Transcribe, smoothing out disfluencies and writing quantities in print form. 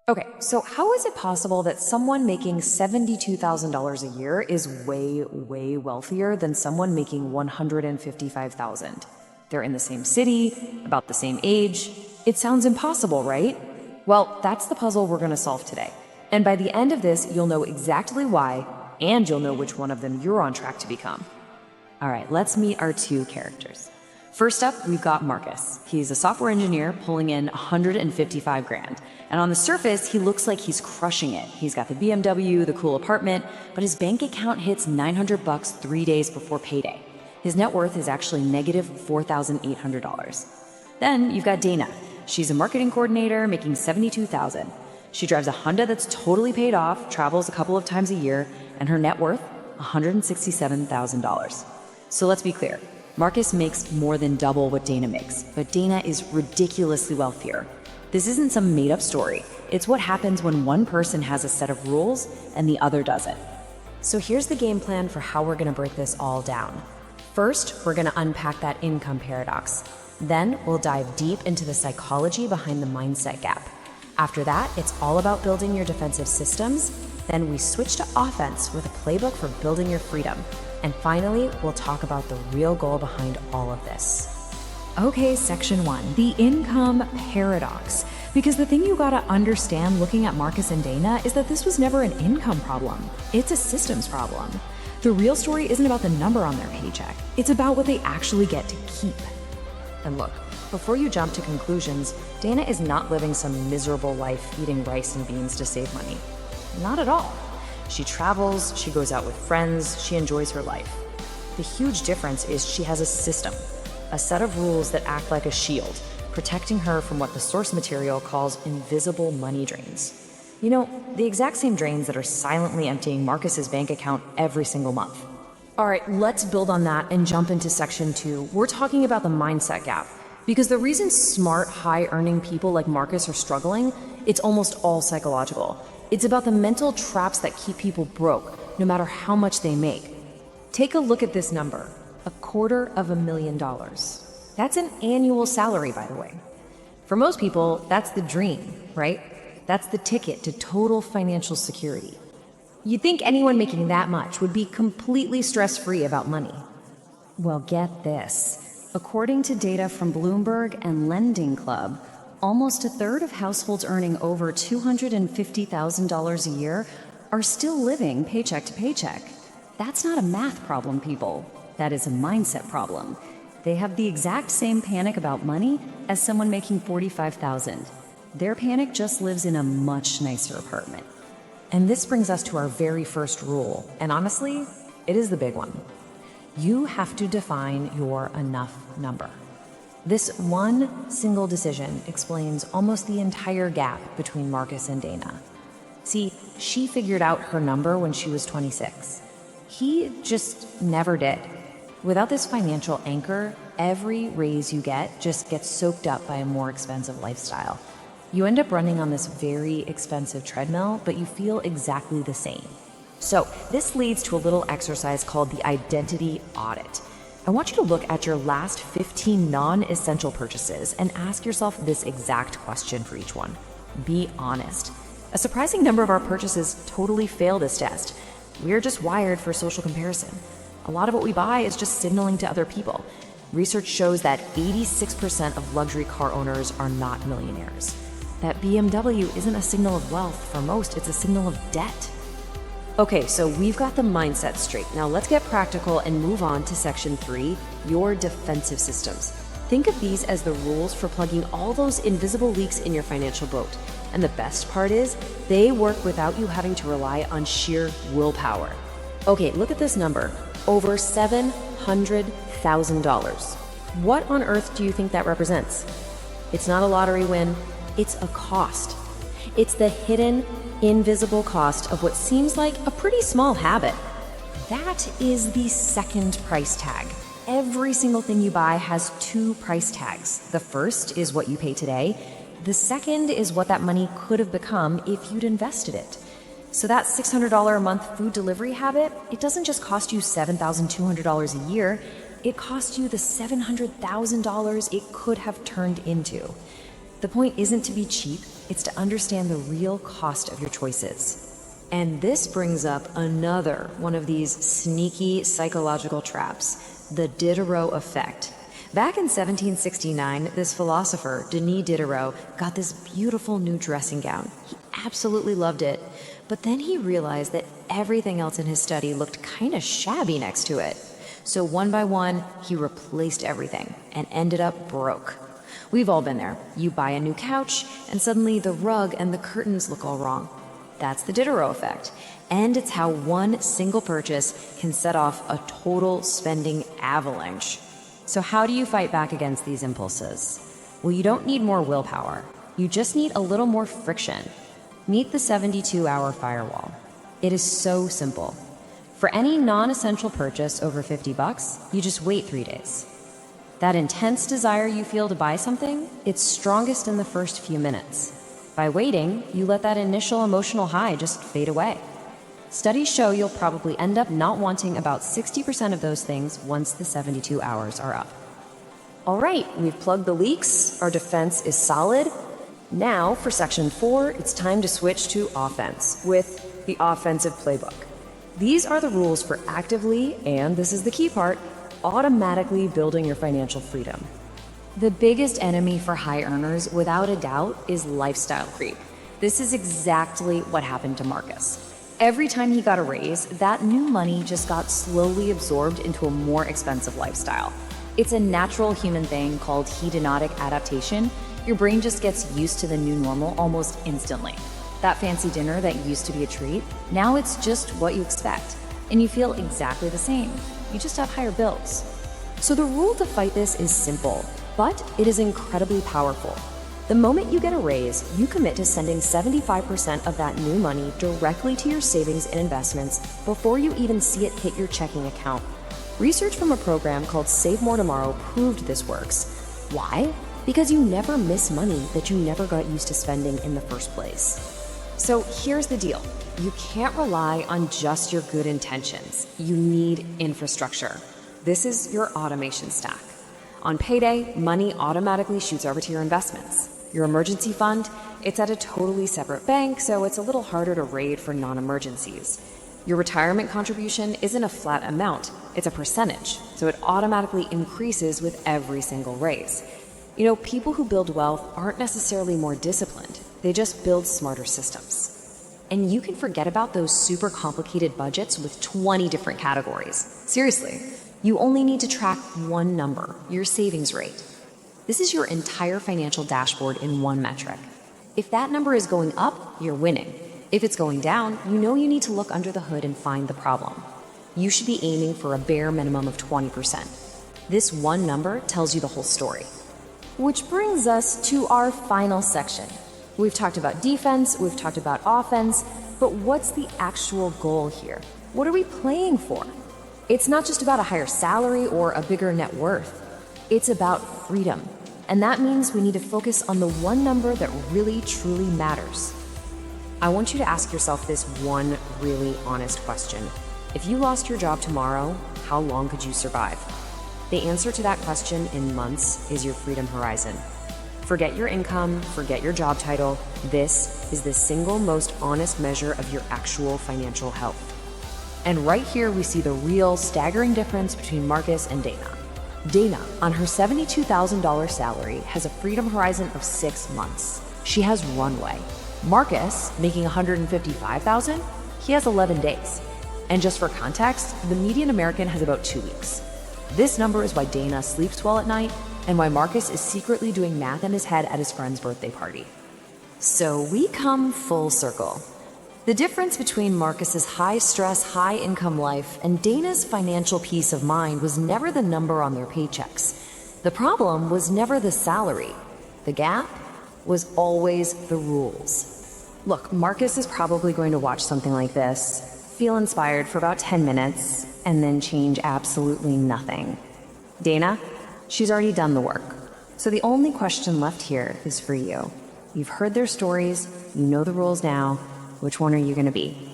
Okay, so how is it possible that someone making $72,000 a year is way, way wealthier than someone making $155,000? They're in the same city, about the same age. It sounds impossible, right? Well, that's the puzzle we're going to solve today. And by the end of this, you'll know exactly why, and you'll know which one of them you're on track to become. All right, let's meet our two characters. First up, we've got Marcus. He's a software engineer pulling in 155 grand. And on the surface, he looks like he's crushing it. He's got the BMW, the cool apartment, but his bank account hits $900 3 days before payday. His net worth is actually negative $4,800. Then you've got Dana. She's a marketing coordinator making $72,000. She drives a Honda that's totally paid off, travels a couple of times a year, and her net worth, $167,000. So let's be clear. Marcus makes more than double what Dana makes, but Dana is ridiculously wealthier. This isn't some made-up story. It's what happens when one person has a set of rules and the other doesn't. So here's the game plan for how we're going to break this all down. First, we're going to unpack that income paradox. Then we'll dive deep into the psychology behind the mindset gap. After that, it's all about building your defensive systems. Then we switch to offense with a playbook for building your freedom. And finally, we'll talk about the real goal behind all of this. Okay, section 1, the income paradox. Because the thing you gotta understand looking at Marcus and Dana is that this was never an income problem. It's a systems problem. The real story isn't about the number on their paycheck. It's about what they actually get to keep. And look, before you jump to conclusions, Dana is not living some miserable life eating rice and beans to save money. Not at all. She travels, she goes out with friends, she enjoys her life. The huge difference is she has a system, a set of rules that act like a shield, protecting her from what the source material calls invisible money drains. You know, the exact same drains that are silently emptying Marcus's bank account every single month. All right, let's build on that and jump into section 2. We're talking about the mindset gap. Because the reason smart, high-earning people like Marcus are struggling, it's almost all psychological. It's about the mental traps that keep people broke, no matter how much they make. Take a look at this number, $250,000. That's an annual salary, by the way. For most people, that's the dream, right? That's the ticket to total financial security. You'd think anyone making that much would be completely stress-free about money. Well, get this. According to data from Bloomberg and Lending Club, almost a third of households earning over $250,000 a year are still living paycheck to paycheck. That's not a math problem, people. That is a mindset problem. They have the exact same panic about money as someone making $45,000. Their panic just lives in a much nicer apartment. And this brings us to our very first rule. And honestly, it is the big one. You have to define your enough number. This one single decision explains almost the entire gap between Marcus and Dana. See, she figured out her number when she was 26. He just never did. Without this financial anchor, every raise you get just gets soaked up by a more expensive lifestyle. You end up running on this very expensive treadmill, but you feel exactly the same. So this leads to a little exercise called the Identity Audit. I want you to look at your last 15 non-essential purchases and ask yourself this exact question for each one. Be honest. A surprising number of our purchases totally fail this test. We're just wired for social comparison. A lot of what we buy is just signaling to other people. Research shows that 86% of luxury car owners are not millionaires. That BMW isn't a signal of wealth for most, it's a signal of debt. Okay, so we've got the mindset straight. Now let's get practical and move on to section 3, your defensive systems. Think of these as the rules for plugging all those invisible leaks in your financial boat. And the best part is, they work without you having to rely on sheer willpower. Okay, look at this number, over $700,000. What on earth do you think that represents? It's not a lottery win, it's a cost. It's the hidden, invisible cost of what seems like a pretty small habit. That is the second price tag. Every single thing you buy has 2 price tags. The first is what you pay today. The second is what that money could have become if you'd invested it. So that $600 a month food delivery habit, it doesn't just cost you $7,200 a year, it costs you the $700,000 it could have turned into. The point isn't to be cheap, It's to understand the real cost of your choices. And this brings up another one of these sneaky psychological traps, the Diderot Effect. Back in 1769, this philosopher, Denis Diderot, got this beautiful new dressing gown. He absolutely loved it, but then he realized that everything else in his study looked kind of shabby next to it. So one by one, he replaced everything and ended up broke. We've all been there. You buy a new couch, and suddenly the rug and the curtains look all wrong. That's the Diderot Effect, and it's how one single purchase can set off a total spending avalanche. So how do you fight back against these impulses? Well, you don't need more willpower. You just need a little more friction. Meet the 72-hour firewall. It is so simple. For any non-essential purchase over $50, you just wait 3 days. That intense desire you feel to buy something, it's strongest in the first few minutes. By waiting, you let that initial emotional high just fade away. Studies show you'll probably end up not wanting about 60% of those things once the 72 hours are up. All right, we've plugged the leaks, our defense is solid. Now, for section 4, it's time to switch to offense with the offensive playbook. These are the rules for actively, and this is the key part, automatically building your financial freedom. The biggest enemy for high earners, without a doubt, is lifestyle creep. This is exactly what happened to Marcus. Every time he got a raise, that new money just got slowly absorbed into a more expensive lifestyle. It's a natural human thing called hedonic adaptation. Your brain just gets used to the new normal almost instantly. That fancy dinner that used to be a treat, now it's just what you expect. And you feel exactly the same. You just have higher bills. So the rule to fight this is simple, but it is incredibly powerful. The moment you get a raise, you commit to sending 75% of that new money directly to your savings and investments before you even see it hit your checking account. Research from a program called Save More Tomorrow proved this works. Why? Because you never miss money that you never got used to spending in the first place. So here's the deal. You can't rely on just your good intentions. You need infrastructure. This is your automation stack. On payday, money automatically shoots over to your investments. Your emergency fund, it's at a totally separate bank, so it's a little harder to raid for non-emergencies. Your retirement contribution isn't a flat amount, it's a percentage, so it automatically increases with every single raise. You know, people who build wealth aren't necessarily more disciplined, they just build smarter systems. And you can forget about those super complicated budgets with 20 different categories. Seriously, you only need to track one number, your savings rate. This is your entire financial dashboard in one metric. If that number is going up, you're winning. If it's going down, you know you need to look under the hood and find the problem. You should be aiming for a bare minimum of 20%. This one number tells you the whole story. Which brings us to our final section. We've talked about defense, we've talked about offense, but what's the actual goal here? What are we playing for? It's not just about a higher salary or a bigger net worth. It's about freedom. And that means we need to focus on the one number that really, truly matters. I want you to ask yourself this one really honest question. If you lost your job tomorrow, how long could you survive? The answer to that question in months is your freedom horizon. Forget your income, forget your job title. This is the single most honest measure of your actual financial health. And right here we see the real staggering difference between Marcus and Dana. Dana, on her $72,000 salary, has a freedom horizon of 6 months. She has runway. Marcus, making $155,000, he has 11 days. And just for context, the median American has about 2 weeks. This number is why Dana sleeps well at night and why Marcus is secretly doing math in his head at his friend's birthday party. So we come full circle. The difference between Marcus's high-stress, high-income life and Dana's financial peace of mind was never the number on their paychecks. The problem was never the salary. The gap was always the rules. Look, Marcus is probably going to watch something like this, feel inspired for about 10 minutes, and then change absolutely nothing. Dana, she's already done the work. So the only question left here is for you. You've heard their stories, you know the rules now. Which one are you going to be?